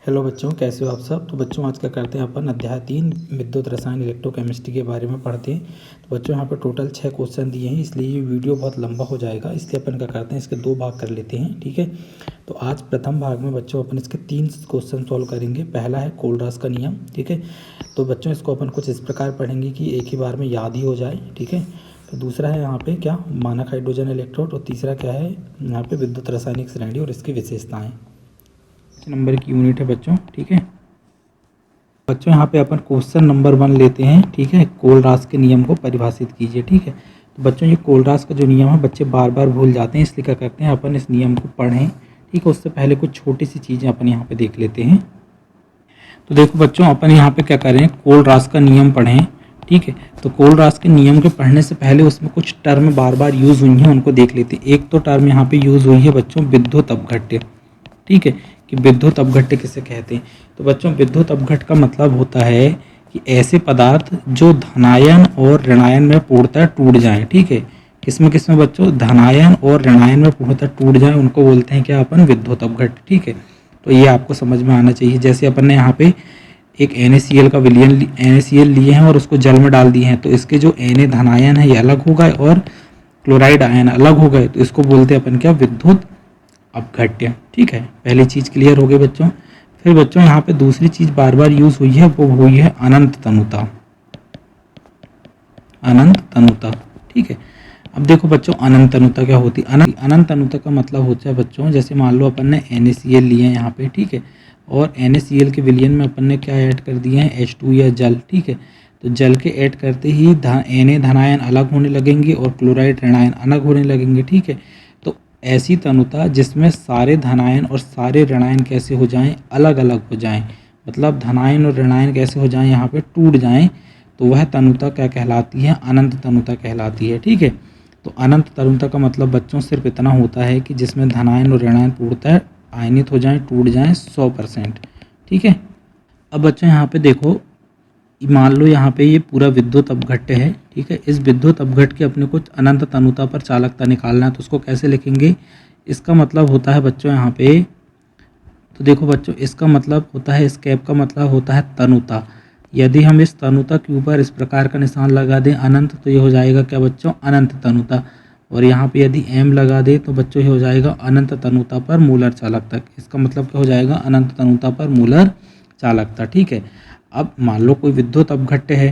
Hello बच्चों, कैसे हो आप सब। तो बच्चों आज क्या करते हैं अपन अध्याय 3 विद्युत रसायन इलेक्ट्रोकेमिस्ट्री के बारे में पढ़ते हैं। तो बच्चों यहाँ पे टोटल 6 क्वेश्चन दिए हैं, इसलिए ये वीडियो बहुत लंबा हो जाएगा, इसलिए अपन क्या करते हैं इसके 2 भाग कर लेते हैं। ठीक है, तो आज प्रथम भाग में बच्चों अपन इसके 3 क्वेश्चन सॉल्व करेंगे। पहला है कोलरास का नियम। ठीक है, तो बच्चों इसको अपन कुछ इस प्रकार पढ़ेंगे कि एक ही बार में याद ही हो जाए। ठीक है, तो दूसरा है यहाँ पे क्या मानक हाइड्रोजन इलेक्ट्रोड, और तीसरा क्या है यहाँ पे विद्युत रासायनिक श्रेणी और इसकी विशेषताएँ नंबर की यूनिट है बच्चों। ठीक है बच्चों, यहाँ पे अपन क्वेश्चन नंबर 1 लेते हैं। ठीक है, कोलरास के नियम को परिभाषित कीजिए। ठीक है, तो बच्चों ये कोलरास का जो नियम है बच्चे बार बार भूल जाते हैं, इसलिए क्या करते हैं अपन इस नियम को पढ़ें। ठीक है, उससे पहले कुछ छोटी सी चीज़ें अपन यहाँ पे देख लेते हैं। तो देखो बच्चों, अपन यहाँ पे क्या करें, कोलरास का नियम पढ़ें। ठीक है, तो कोलरास के नियम के पढ़ने से पहले उसमें कुछ टर्म बार बार यूज़ हुई हैं, उनको देख लेते हैं। एक तो टर्म यहाँ पे यूज़ हुई है बच्चों विद्युत अपघट्य। ठीक है, कि विद्युत अपघट्य किसे कहते हैं। तो बच्चों विद्युत अपघट्य का मतलब होता है कि ऐसे पदार्थ जो धनायन और ऋणायन में पूर्णतः टूट जाएं। ठीक है, किसमें बच्चों धनायन और ऋणायन में पूर्णतः टूट जाएं, उनको बोलते हैं क्या अपन विद्युत अपघट्य। ठीक है, तो ये आपको समझ में आना चाहिए। जैसे अपन ने यहाँ पे एक NaCl का विलयन NaCl लिए हैं और उसको जल में डाल दिए हैं, तो इसके जो Na धनायन है ये अलग हो गए और क्लोराइड आयन अलग हो गए, तो इसको बोलते हैं अपन क्या विद्युत अपघट्य। ठीक है, पहली चीज़ क्लियर हो गई बच्चों। फिर बच्चों यहाँ पे दूसरी चीज़ बार बार यूज़ हुई है, वो हुई है अनंत तनुता। अनंत तनुता। ठीक है, अब देखो बच्चों अनंत तनुता क्या होती है। अनंत तनुता का मतलब होता है बच्चों, जैसे मान लो अपन ने NaCl लिए हैं यहाँ पे। ठीक है, और NaCl के विलयन में अपन ने क्या ऐड कर दिए हैं H2 या जल। ठीक है, तो जल के ऐड करते ही Na धनायन अलग होने लगेंगे और क्लोराइड ऋणायन अलग होने लगेंगे। ठीक है, तो ऐसी तनुता जिसमें सारे धनायन और सारे ऋणायन कैसे हो जाएं, अलग अलग हो जाएं, मतलब धनायन और ऋणायन कैसे हो जाएं, यहाँ पे टूट जाएं, तो वह तनुता क्या कहलाती है, अनंत तनुता कहलाती है। ठीक है, तो अनंत तनुता का मतलब बच्चों सिर्फ इतना होता है कि जिसमें धनायन और ऋणायन पूर्णतः आयनित हो जाएं, टूट जाएं 100%। ठीक है, अब बच्चों यहाँ पे देखो, मान लो यहाँ पे ये पूरा विद्युत अपघट्य है। ठीक है, इस विद्युत अपघट्य के अपने कुछ अनंत तनुता पर चालकता निकालना है, तो उसको कैसे लिखेंगे। इसका मतलब होता है बच्चों यहाँ पे, तो देखो बच्चों इसका मतलब होता है, इस कैप का मतलब होता है तनुता। यदि हम इस तनुता के ऊपर इस प्रकार का निशान लगा दें अनंत, तो ये हो जाएगा क्या बच्चों अनंत तनुता। और यहाँ पे यदि M लगा दे तो बच्चों ये हो जाएगा अनंत तनुता पर मूलर चालकता। इसका मतलब क्या हो जाएगा, अनंत तनुता पर मूलर चालकता। ठीक है, अब मान लो कोई विद्युत अपघट्य है।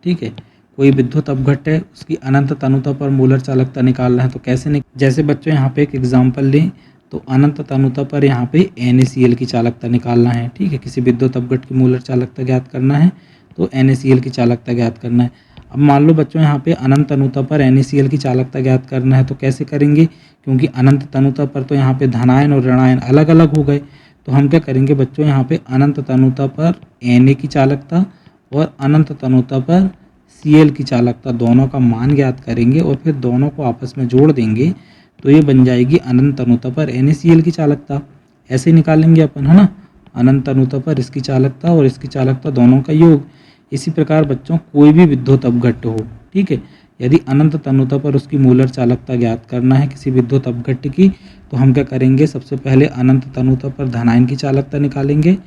ठीक है, कोई विद्युत अपघट्य है, उसकी अनंत तनुता पर मूलर चालकता निकालना है, तो कैसे जैसे बच्चों यहाँ पे एक एग्जाम्पल लें, तो अनंत तनुता पर यहाँ पे NaCl की चालकता निकालना है। ठीक है, किसी विद्युत अपघट्य की मूलर चालकता ज्ञात करना है, तो NaCl की चालकता ज्ञात करना है। अब मान लो बच्चों यहाँ पे अनंत तनुता पर NaCl की चालकता ज्ञात करना है, तो कैसे करेंगे, क्योंकि अनंत तनुता पर तो यहाँ पे धनायन और ऋणायन अलग अलग हो गए, तो हम क्या करेंगे बच्चों यहाँ पे अनंत तनुता पर Na की चालकता और अनंत तनुता पर Cl की चालकता दोनों का मान ज्ञात करेंगे और फिर दोनों को आपस में जोड़ देंगे, तो ये बन जाएगी अनंत तनुता पर NaCl की चालकता। ऐसे ही निकालेंगे अपन, है ना, अनंत तनुता पर इसकी चालकता और इसकी चालकता दोनों का योग। इसी प्रकार बच्चों कोई भी विद्युत अपघट्य हो, ठीक है, यदि अनंत तनुता पर उसकी मूलर चालकता ज्ञात करना है किसी विद्युत अपघट्य की, तो हम क्या करेंगे, सबसे पहले अनंत तनुता पर धनायन की चालकता निकालेंगे,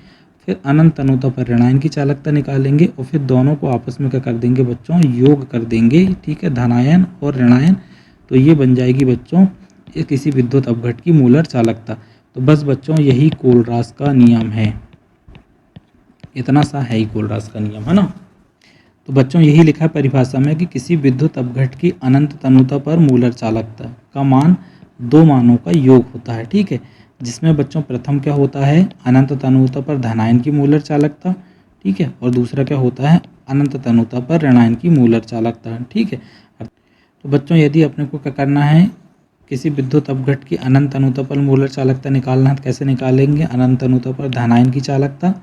फिर अनंत तनुता पर ऋणायन की चालकता निकालेंगे और फिर दोनों को आपस में क्या कर देंगे बच्चों, योग कर देंगे। ठीक है, धनायन और ऋणायन, तो ये बन जाएगी बच्चों ये किसी विद्युत अपघट्य की मूलर चालकता। तो बस बच्चों यही कोलरास का नियम है, इतना सा है ही कोलरास का नियम, है ना। तो बच्चों यही लिखा है परिभाषा में कि किसी विद्युत अपघट्य की अनंत तनुता पर मूलर चालकता का मान दो मानों का योग होता है। ठीक है, जिसमें बच्चों प्रथम क्या होता है, अनंत तनुता पर धनायन की मूलर चालकता। ठीक है, और दूसरा क्या होता है, अनंत तनुता पर ऋणायन की मूलर चालकता। ठीक है, तो बच्चों यदि अपने को क्या करना है, किसी विद्युत अपघट्य की अनंत तनुता पर मूलर चालकता निकालना है, तो कैसे निकालेंगे, अनंत तनुता पर धनायन की चालकता,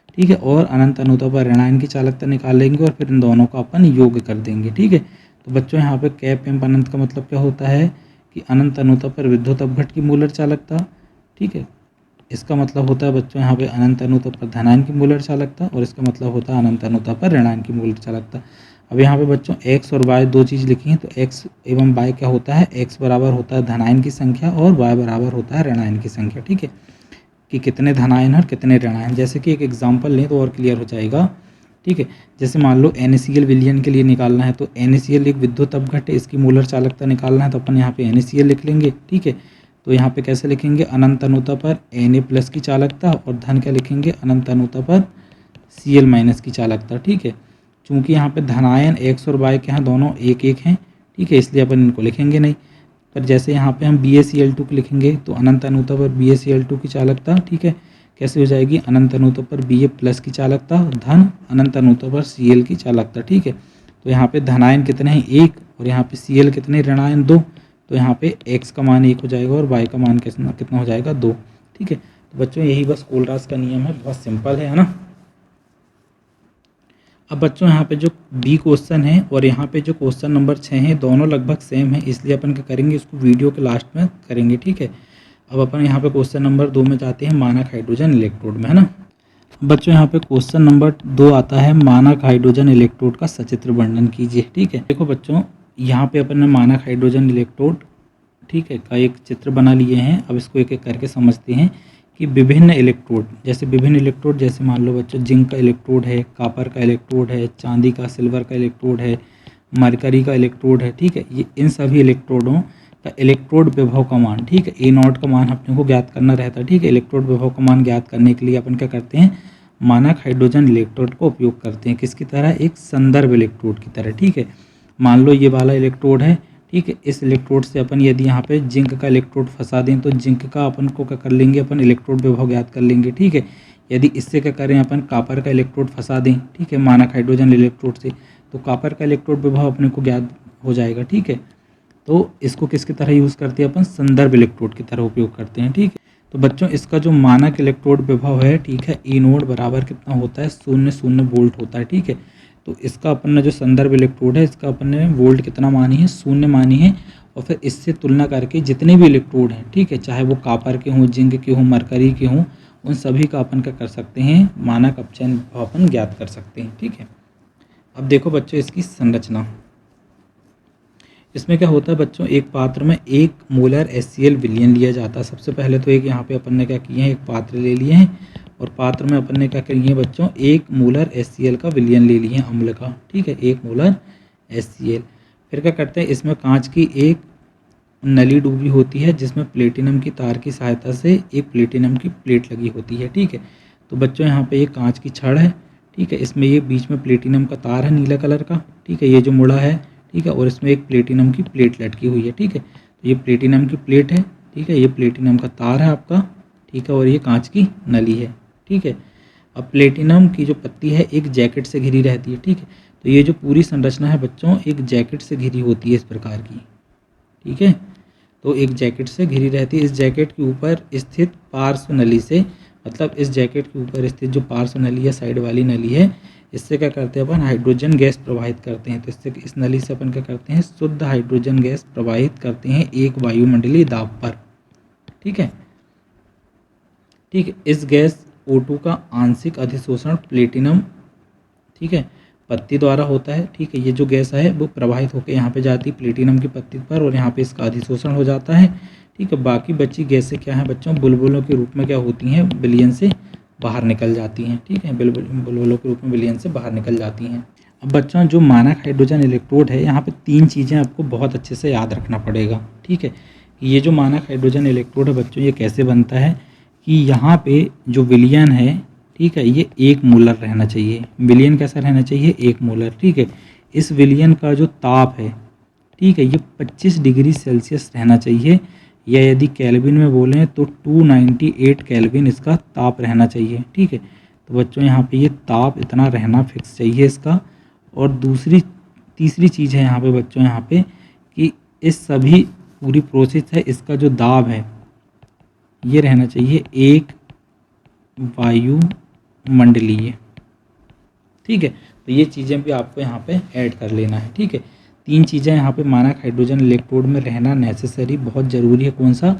ठीक है, और अनंत तनुता पर ऋणायन की चालकता निकालेंगे और फिर इन दोनों का अपन योग कर देंगे। ठीक है, तो बच्चों यहाँ पे कैप एम अनंत का मतलब क्या होता है कि अनंत तनुता पर विद्युत अपघट्य की मूलर चालकता। ठीक है, इसका मतलब होता है बच्चों यहाँ पे अनंत तनुता पर धनायन की मूलर चालकता, और इसका मतलब होता है अनंत तनुता पर ऋणायन की मूलर चालकता। अब यहाँ पे बच्चों x और y दो चीज़ लिखी हैं, तो x एवं y क्या होता है, x बराबर होता है धनायन की संख्या और y बराबर होता है ऋणायन की संख्या। ठीक है, कि कितने धनायन और कितने ऋणायन। जैसे कि एक एग्जांपल लें तो और क्लियर हो जाएगा, ठीक है। जैसे मान लो NaCl विलयन के लिए निकालना है, तो NaCl एक विद्युत अपघट्य, इसकी मोलर चालकता निकालना है, तो अपन यहाँ पे NaCl लिख लेंगे, ठीक है। तो यहाँ पे कैसे लिखेंगे, अनंत अनुता पर Na+ की चालकता, और धन क्या लिखेंगे, अनंत अनुता पर Cl- की चालकता, ठीक है। चूँकि यहाँ पे धनायन X और Y के यहाँ दोनों एक एक हैं, ठीक है, इसलिए अपन इनको लिखेंगे नहीं। पर जैसे यहाँ पे हम BaCl2 को लिखेंगे तो अनंत अनुता पर BaCl2 की चालकता, ठीक है, कैसे हो जाएगी, अनंत अनुता पर Ba+ की चालकता धन अनंत अनुता पर Cl की चालकता, ठीक है। तो यहाँ पे धनायन कितने हैं, 1, और यहाँ पे Cl कितने, ऋणायन 2। तो यहाँ पे X का मान 1 हो जाएगा और Y का मान कितना हो जाएगा, 2, ठीक है। तो बच्चों यही बस कोलराज का नियम है, बहुत सिंपल है ना। अब बच्चों यहाँ पे जो बी क्वेश्चन है और यहाँ पे जो क्वेश्चन नंबर 6 है, दोनों लगभग सेम है, इसलिए अपन क्या करेंगे, इसको वीडियो के लास्ट में करेंगे, ठीक है। अब अपन यहाँ पे क्वेश्चन नंबर 2 में जाते हैं, मानक हाइड्रोजन इलेक्ट्रोड में, है ना। बच्चों यहाँ पे क्वेश्चन नंबर 2 आता है, मानक हाइड्रोजन इलेक्ट्रोड का सचित्र वर्णन कीजिए, ठीक है। देखो बच्चों, यहाँ पे अपन ने मानक हाइड्रोजन इलेक्ट्रोड, ठीक है, का एक चित्र बना लिए हैं। अब इसको एक एक करके समझते हैं कि विभिन्न इलेक्ट्रोड, जैसे मान लो बच्चों जिंक का इलेक्ट्रोड है, कॉपर का इलेक्ट्रोड है, चांदी का, सिल्वर का इलेक्ट्रोड है, मरकरी का इलेक्ट्रोड है, ठीक है। ये इन सभी इलेक्ट्रोडों का इलेक्ट्रोड विभव का मान, ठीक है, A0 का मान अपने को ज्ञात करना रहता है, ठीक है। इलेक्ट्रोड विभव का मान ज्ञात करने के लिए अपन क्या करते हैं, मानक हाइड्रोजन इलेक्ट्रोड का उपयोग करते हैं, किसकी तरह, एक संदर्भ इलेक्ट्रोड की तरह, ठीक है। मान लो ये वाला इलेक्ट्रोड है, ठीक है। इस इलेक्ट्रोड से अपन यदि यहाँ पे जिंक का इलेक्ट्रोड फंसा दें तो जिंक का अपन को क्या कर लेंगे, अपन इलेक्ट्रोड विभव ज्ञात कर लेंगे, ठीक है। यदि इससे क्या करें, अपन कॉपर का इलेक्ट्रोड फंसा दें, ठीक है, मानक हाइड्रोजन इलेक्ट्रोड से, तो कॉपर का इलेक्ट्रोड विभव अपने को ज्ञात हो जाएगा, ठीक है। तो इसको किसकी तरह यूज़ करते हैं, अपन संदर्भ इलेक्ट्रोड की तरह उपयोग करते हैं, ठीक है। तो बच्चों इसका जो मानक इलेक्ट्रोड विभव है, ठीक है, E0 बराबर कितना होता है, 0 वोल्ट होता है, ठीक है। तो इसका अपन ने जो संदर्भ इलेक्ट्रोड है, इसका अपन ने वोल्ट कितना मानी है, 0 मानी है। और फिर इससे तुलना करके जितने भी इलेक्ट्रोड हैं, ठीक है, चाहे वो कॉपर के हों, जिंक के हों, मरकरी के हों, उन सभी का अपन क्या कर सकते हैं, मानक अपचयन विभव अपन ज्ञात कर सकते हैं, ठीक है। अब देखो बच्चों इसकी संरचना, इसमें क्या होता है बच्चों, एक पात्र में 1 मोलर HCl विलयन लिया जाता है। सबसे पहले तो एक यहाँ पे अपन ने क्या किए हैं, एक पात्र ले लिए हैं, और पात्र में अपन ने क्या किए हैं बच्चों, 1 मोलर HCl का विलयन ले लिए हैं अम्ल का, ठीक है, 1 मोलर HCl। फिर क्या करते हैं, इसमें कांच की एक नली डूबी होती है, जिसमें प्लेटिनम की तार की सहायता से एक प्लेटिनम की प्लेट लगी होती है, ठीक है। तो बच्चों यहाँ पे ये कांच की छड़ है, ठीक है, इसमें ये बीच में प्लेटिनम का तार है नीला कलर का, ठीक है, ये जो मुड़ा है, ठीक है, और इसमें एक प्लेटिनम की प्लेट लटकी हुई है, ठीक है। तो ये प्लेटिनम की प्लेट है, ठीक है, ये प्लेटिनम का तार है आपका, ठीक है, और ये कांच की नली है, ठीक है। अब प्लेटिनम की जो पत्ती है एक जैकेट से घिरी रहती है, ठीक है। तो ये जो पूरी संरचना है बच्चों, एक जैकेट से घिरी होती है इस प्रकार की, ठीक है। तो एक जैकेट से घिरी रहती है, इस जैकेट के ऊपर स्थित पार्श्व नली से, मतलब इस जैकेट के ऊपर स्थित जो पार्श्व नली है, साइड वाली नली है, इससे क्या करते हैं अपन, हाइड्रोजन गैस प्रवाहित करते हैं। तो इससे, इस नली से अपन क्या करते हैं, शुद्ध हाइड्रोजन गैस प्रवाहित करते हैं एक वायुमंडलीय दाब पर, ठीक है, ठीक है। इस गैस O2 का आंशिक अधिशोषण प्लेटिनम, ठीक है, पत्ती द्वारा होता है, ठीक है। ये जो गैस है वो प्रवाहित होकर यहाँ पे जाती है प्लेटिनम की पत्ती पर, और यहाँ पे इसका अधिशोषण हो जाता है, ठीक है। बाकी बची गैसें क्या है बच्चों, बुलबुलों के रूप में क्या होती हैं, विलयन से बाहर निकल जाती हैं, ठीक है, बुलबुलों के रूप में विलयन से बाहर निकल जाती हैं। अब बच्चों जो मानक हाइड्रोजन इलेक्ट्रोड है, यहाँ पे 3 चीज़ें आपको बहुत अच्छे से याद रखना पड़ेगा, ठीक है। ये जो मानक हाइड्रोजन इलेक्ट्रोड है बच्चों, ये कैसे बनता है कि यहाँ पे जो विलयन है, ठीक है, ये 1 मोलर रहना चाहिए। विलयन कैसा रहना चाहिए, 1 मोलर, ठीक है। इस विलयन का जो ताप है, ठीक है, ये 25 डिग्री सेल्सियस रहना चाहिए, या यदि केल्विन में बोलें तो 298 केल्विन इसका ताप रहना चाहिए, ठीक है। तो बच्चों यहाँ पे ये ताप इतना रहना फिक्स चाहिए इसका। और तीसरी चीज़ है यहाँ पे बच्चों, यहाँ पे कि इस सभी पूरी प्रोसेस है, इसका जो दाब है ये रहना चाहिए 1 वायुमंडलीय, ठीक है। तो ये चीज़ें भी आपको यहाँ पे ऐड कर लेना है, ठीक है। 3 चीज़ें यहाँ पे मानक हाइड्रोजन इलेक्ट्रोड में रहना नेसेसरी, बहुत ज़रूरी है। कौन सा,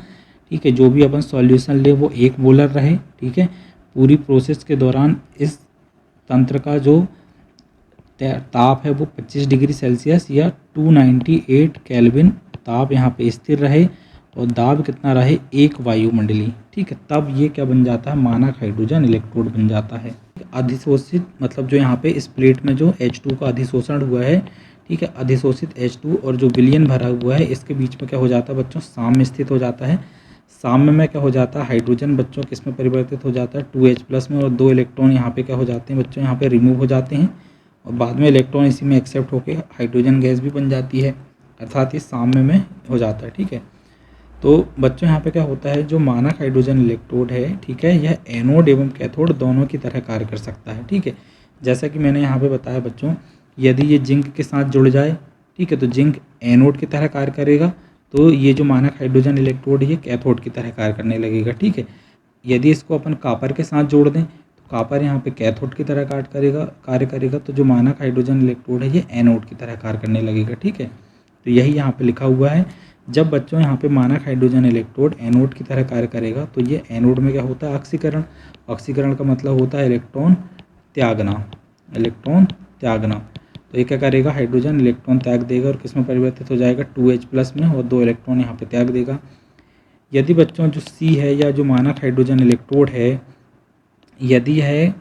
ठीक है, जो भी अपन सॉल्यूशन ले वो 1 मोलर रहे, ठीक है। पूरी प्रोसेस के दौरान इस तंत्र का जो ताप है वो 25 डिग्री सेल्सियस या 298 केल्विन ताप यहाँ पे स्थिर रहे, और दाब कितना रहे 1 वायुमंडलीय, ठीक है, तब ये क्या बन जाता है, मानक हाइड्रोजन इलेक्ट्रोड बन जाता है। अधिशोषित मतलब जो यहाँ पे इस प्लेट में जो H2 का अधिशोषण हुआ है, ठीक है, अधिशोषित H2 और जो विलयन भरा हुआ है इसके बीच में क्या हो जाता है बच्चों, साम्य स्थित हो जाता है। साम्य में क्या हो जाता है, हाइड्रोजन बच्चों किस में परिवर्तित हो जाता है, 2H+ में, और 2 इलेक्ट्रॉन यहाँ पे क्या हो जाते हैं बच्चों, यहाँ पे रिमूव हो जाते हैं और बाद में इलेक्ट्रॉन इसी में एक्सेप्ट होकर हाइड्रोजन गैस भी बन जाती है, अर्थात ये साम्य में हो जाता है, ठीक है। तो बच्चों यहाँ पे क्या होता है, जो मानक हाइड्रोजन इलेक्ट्रोड है, ठीक है, यह एनोड एवं कैथोड दोनों की तरह कार्य कर सकता है, ठीक है। जैसा कि मैंने यहाँ पे बताया बच्चों, यदि ये जिंक के साथ जुड़ जाए, ठीक है, तो जिंक एनोड की तरह कार्य करेगा, तो ये जो मानक हाइड्रोजन इलेक्ट्रोड ये कैथोड की तरह कार्य करने लगेगा, ठीक है। यदि इसको अपन कापर के साथ जोड़ दें तो कापर यहाँ पे कैथोड की तरह कार्य करेगा, तो जो मानक हाइड्रोजन इलेक्ट्रोड है ये एनोड की तरह कार्य करने लगेगा, ठीक है। तो यही यहाँ पे लिखा हुआ है। जब बच्चों यहाँ पे मानक हाइड्रोजन इलेक्ट्रोड एनोड की तरह कार्य करेगा तो ये एनोड में क्या होता है, ऑक्सीकरण। ऑक्सीकरण का मतलब होता है इलेक्ट्रॉन त्यागना, इलेक्ट्रॉन त्यागना। तो ये क्या करेगा, हाइड्रोजन इलेक्ट्रॉन त्याग देगा और किस में परिवर्तित हो जाएगा, 2H+ में, और 2 इलेक्ट्रॉन यहाँ पे त्याग देगा। यदि बच्चों जो C है या जो मानक हाइड्रोजन इलेक्ट्रोड है, यदि यह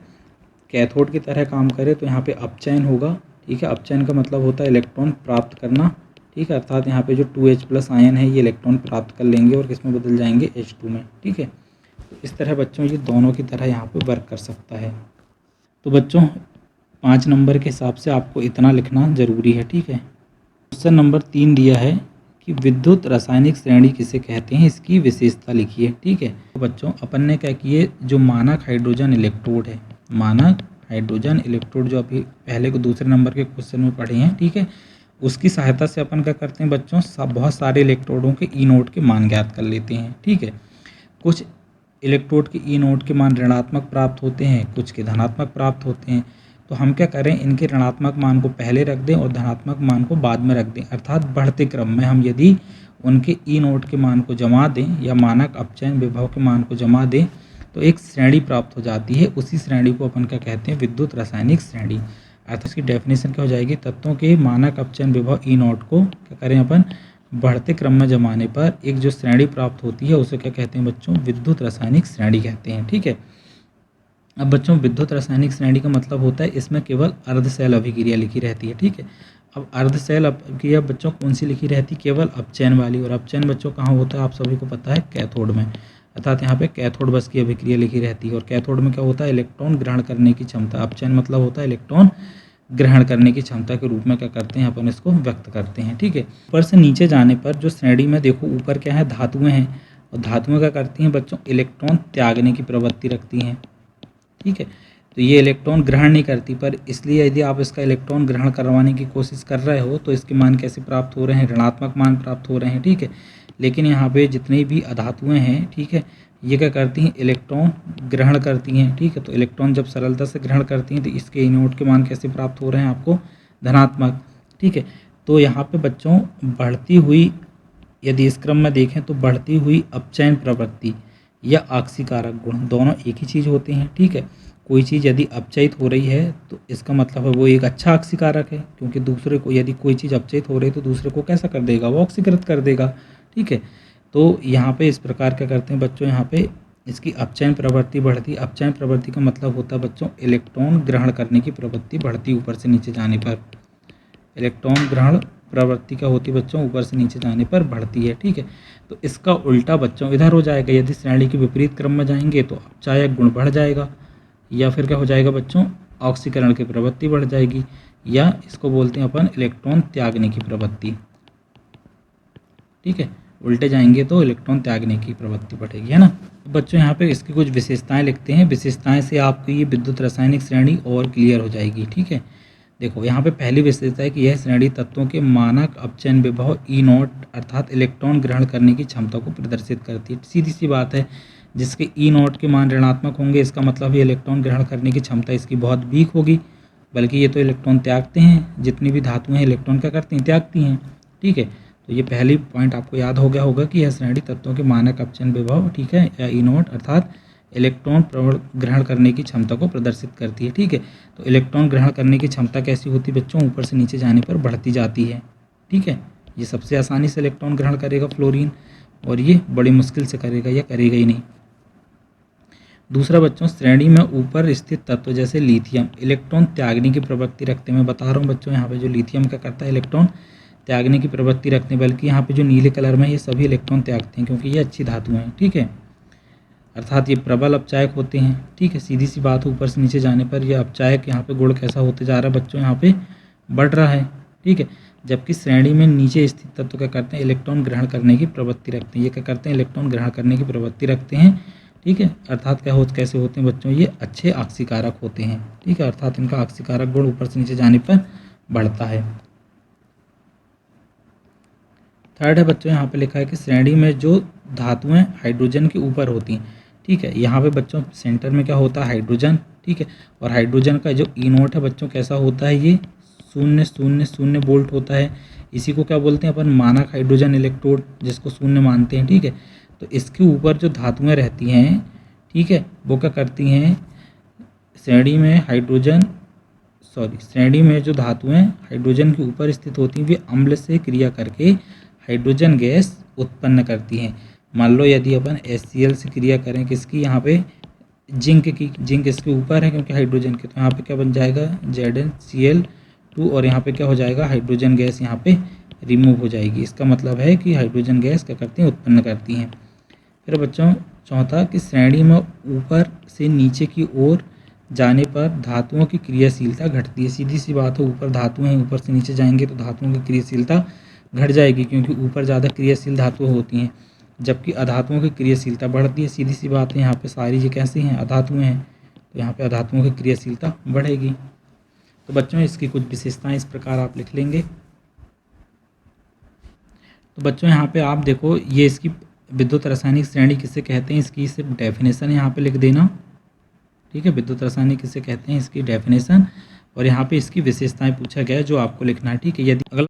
कैथोड की तरह काम करे तो यहाँ पे अपचयन होगा, ठीक है। अपचयन का मतलब होता है इलेक्ट्रॉन प्राप्त करना, ठीक है, अर्थात यहाँ पे जो 2H+ आयन है ये इलेक्ट्रॉन प्राप्त कर लेंगे और किस में बदल जाएंगे, H2 में, ठीक है। तो इस तरह बच्चों ये दोनों की तरह यहाँ पे वर्क कर सकता है। तो बच्चों 5 नंबर के हिसाब से आपको इतना लिखना ज़रूरी है, ठीक है। क्वेश्चन नंबर 3 दिया है कि विद्युत रासायनिक श्रेणी किसे कहते हैं, इसकी विशेषता लिखिए, ठीक है। तो बच्चों अपन ने क्या किए, जो मानक हाइड्रोजन इलेक्ट्रोड है, मानक हाइड्रोजन इलेक्ट्रोड जो अभी पहले को दूसरे नंबर के क्वेश्चन में पढ़े हैं, ठीक है, उसकी सहायता से अपन क्या करते हैं बच्चों, बहुत सारे इलेक्ट्रोडों के ई नोड के मान ज्ञात कर लेते हैं, ठीक है। कुछ इलेक्ट्रोड के ई नोड के मान ऋणात्मक प्राप्त होते हैं, कुछ के धनात्मक प्राप्त होते हैं। तो हम क्या करें, इनके ऋणात्मक मान को पहले रख दें और धनात्मक मान को बाद में रख दें, अर्थात बढ़ते क्रम में हम यदि उनके ई नोड के मान को जमा दें या मानक अपचयन विभव के मान को जमा दें तो एक श्रेणी प्राप्त हो जाती है। उसी श्रेणी को अपन क्या कहते हैं, विद्युत रासायनिक श्रेणी। अर्थात इसकी डेफिनेशन क्या हो जाएगी, तत्वों के मानक अपचयन विभव ई नोड को क्या करें अपन, बढ़ते क्रम में जमाने पर एक जो श्रेणी प्राप्त होती है उसे क्या कहते हैं बच्चों, विद्युत रासायनिक श्रेणी कहते हैं, ठीक है। अब बच्चों विद्युत रासायनिक श्रेणी का मतलब होता है इसमें केवल अर्धशैल अभिक्रिया लिखी रहती है, ठीक है। अब अर्धशैल अभिक्रिया बच्चों कौन सी लिखी रहती है, केवल अपचयन वाली, और अपचयन बच्चों कहाँ होता है आप सभी को पता है, कैथोड में, अर्थात यहाँ पे कैथोड बस की अभिक्रिया लिखी रहती है। और कैथोड में क्या होता है, इलेक्ट्रॉन ग्रहण करने की क्षमता, अपचयन मतलब होता है इलेक्ट्रॉन ग्रहण करने की क्षमता के रूप में क्या करते हैं अपन इसको व्यक्त करते हैं, ठीक है। ऊपर से नीचे जाने पर जो श्रेणी में देखो ऊपर क्या है, धातुएं हैं, और धातुएं क्या करती हैं बच्चों, इलेक्ट्रॉन त्यागने की प्रवृत्ति रखती हैं, ठीक है। तो ये इलेक्ट्रॉन ग्रहण नहीं करती, पर इसलिए यदि आप इसका इलेक्ट्रॉन ग्रहण करवाने की कोशिश कर रहे हो तो इसके मान कैसे प्राप्त हो रहे हैं, ऋणात्मक मान प्राप्त हो रहे हैं, ठीक है। लेकिन यहाँ पे जितनी भी अधातुएं हैं, ठीक है, ये क्या करती हैं, इलेक्ट्रॉन ग्रहण करती हैं, ठीक है। तो इलेक्ट्रॉन जब सरलता से ग्रहण करती हैं तो इसके ई नोड के मान कैसे प्राप्त हो रहे हैं आपको, धनात्मक, ठीक है। तो यहाँ पे बच्चों बढ़ती हुई, यदि इस क्रम में देखें तो बढ़ती हुई अपचयन प्रवृत्ति या ऑक्सीकारक गुण दोनों एक ही चीज़ होते हैं, ठीक है। कोई चीज़ यदि अपचयित हो रही है तो इसका मतलब है वो एक अच्छा ऑक्सीकारक है, क्योंकि दूसरे को यदि कोई चीज़ अपचयित हो रही है तो दूसरे को कैसा कर देगा, वो ऑक्सीकृत कर देगा, ठीक है। तो यहाँ पे इस प्रकार क्या करते हैं बच्चों, यहाँ पे इसकी अपचयन प्रवृत्ति बढ़ती, अपचयन प्रवृत्ति का मतलब होता है बच्चों इलेक्ट्रॉन ग्रहण करने की प्रवृत्ति बढ़ती ऊपर से नीचे जाने पर। इलेक्ट्रॉन ग्रहण प्रवृत्ति क्या होती है बच्चों, ऊपर से नीचे जाने पर बढ़ती है, ठीक है। तो इसका उल्टा बच्चों इधर हो जाएगा, यदि श्रेणी के विपरीत क्रम में जाएंगे तो अपचायक गुण बढ़ जाएगा, या फिर क्या हो जाएगा बच्चों, ऑक्सीकरण की प्रवृत्ति बढ़ जाएगी, या इसको बोलते हैं अपन इलेक्ट्रॉन त्यागने की प्रवृत्ति, ठीक है। उल्टे जाएंगे तो इलेक्ट्रॉन त्यागने की प्रवृत्ति बढ़ेगी, है ना। तो बच्चों यहाँ पे इसकी कुछ विशेषताएं लिखते हैं, विशेषताएं से आपकी ये विद्युत रासायनिक श्रेणी और क्लियर हो जाएगी, ठीक है। देखो यहाँ पे पहली विशेषता है कि यह श्रेणी तत्वों के मानक अपचयन विभव ई नॉट अर्थात इलेक्ट्रॉन ग्रहण करने की क्षमता को प्रदर्शित करती है। सीधी सी बात है, जिसके ई नॉट के मान ऋणात्मक होंगे इसका मतलब ये इलेक्ट्रॉन ग्रहण करने की क्षमता इसकी बहुत वीक होगी, बल्कि ये तो इलेक्ट्रॉन त्यागते हैं, जितनी भी धातुएं हैं इलेक्ट्रॉन क्या करती हैं, त्यागती हैं, ठीक है। तो ये पहली पॉइंट आपको याद हो गया होगा कि यह श्रेणी तत्वों के मानक अपचयन विभव, ठीक है, या ई नॉट अर्थात इलेक्ट्रॉन ग्रहण करने की क्षमता को प्रदर्शित करती है, ठीक है। तो इलेक्ट्रॉन ग्रहण करने की क्षमता कैसी होती है बच्चों, ऊपर से नीचे जाने पर बढ़ती जाती है, ठीक है। ये सबसे आसानी से इलेक्ट्रॉन ग्रहण करेगा फ्लोरीन, और ये बड़ी मुश्किल से करेगा या करेगा ही नहीं। दूसरा बच्चों, श्रेणी में ऊपर स्थित तत्व जैसे लिथियम इलेक्ट्रॉन त्यागने की प्रवृत्ति रखते हैं। मैं बता रहा हूँ बच्चों, यहाँ पे जो लिथियम क्या करता है, इलेक्ट्रॉन त्यागने की प्रवृत्ति रखते हैं, बल्कि यहाँ पे जो नीले कलर में ये सभी इलेक्ट्रॉन त्यागते हैं क्योंकि ये अच्छी धातु हैं, ठीक है, अर्थात ये प्रबल अपचायक होते हैं, ठीक है। सीधी सी बात, ऊपर से नीचे जाने पर ये अपचायक यहाँ पे गुण कैसा होते जा रहा है बच्चों, यहाँ पे बढ़ रहा है, ठीक है। जबकि श्रेणी में नीचे स्थित तत्व क्या करते हैं, इलेक्ट्रॉन ग्रहण करने की प्रवृत्ति रखते हैं। ये क्या करते हैं, इलेक्ट्रॉन ग्रहण करने की प्रवृत्ति रखते हैं, ठीक है। अर्थात क्या कैसे होते हैं बच्चों, ये अच्छे ऑक्सीकारक होते हैं, ठीक है, अर्थात इनका ऑक्सीकारक गुण ऊपर से नीचे जाने पर बढ़ता है। थर्ड है बच्चों, यहाँ पे लिखा है कि श्रेणी में जो धातुएं हाइड्रोजन के ऊपर होती हैं, ठीक है। यहाँ पे बच्चों सेंटर में क्या होता है, हाइड्रोजन, ठीक है, और हाइड्रोजन का जो ई नोट है बच्चों कैसा होता है, ये 0.000 वोल्ट होता है। इसी को क्या बोलते हैं अपन, मानक हाइड्रोजन इलेक्ट्रोड, जिसको शून्य मानते हैं, ठीक है। तो इसके ऊपर जो धातुएं रहती हैं, ठीक है, वो क्या करती हैं, श्रेणी में जो धातुएं हाइड्रोजन के ऊपर स्थित होती हैं, वे अम्ल से क्रिया करके हाइड्रोजन गैस उत्पन्न करती हैं। मान लो यदि अपन HCl से क्रिया करें, किसकी, यहाँ पे जिंक की, जिंक इसके ऊपर है क्योंकि हाइड्रोजन के, तो यहाँ पे क्या बन जाएगा, ZnCl2, और यहाँ पे क्या हो जाएगा, हाइड्रोजन गैस यहाँ पे रिमूव हो जाएगी। इसका मतलब है कि हाइड्रोजन गैस क्या करती हैं, उत्पन्न करती हैं। फिर बच्चों चौथा, कि श्रेणी में ऊपर से नीचे की ओर जाने पर धातुओं की क्रियाशीलता घटती है। सीधी सी बात है, ऊपर धातु हैं, ऊपर से नीचे जाएंगे तो धातुओं की क्रियाशीलता घट जाएगी क्योंकि ऊपर ज़्यादा क्रियाशील धातुएं होती हैं, जबकि अधातुओं की क्रियाशीलता बढ़ती है। सीधी सी बात है, यहाँ पे सारी ये कैसी हैं, अधातुएं हैं, तो यहाँ पे अधातुओं की क्रियाशीलता बढ़ेगी। तो बच्चों इसकी कुछ विशेषताएं इस प्रकार आप लिख लेंगे। तो बच्चों यहाँ पे आप देखो, ये इसकी विद्युत रासायनिक श्रेणी किसे कहते हैं, इसकी सिर्फ डेफिनेशन यहाँ पे लिख देना, ठीक है। विद्युत रासायनिक किसे कहते हैं, इसकी डेफिनेशन, और यहाँ पे इसकी विशेषताएं पूछा गया है जो आपको लिखना है, ठीक है। यदि अगला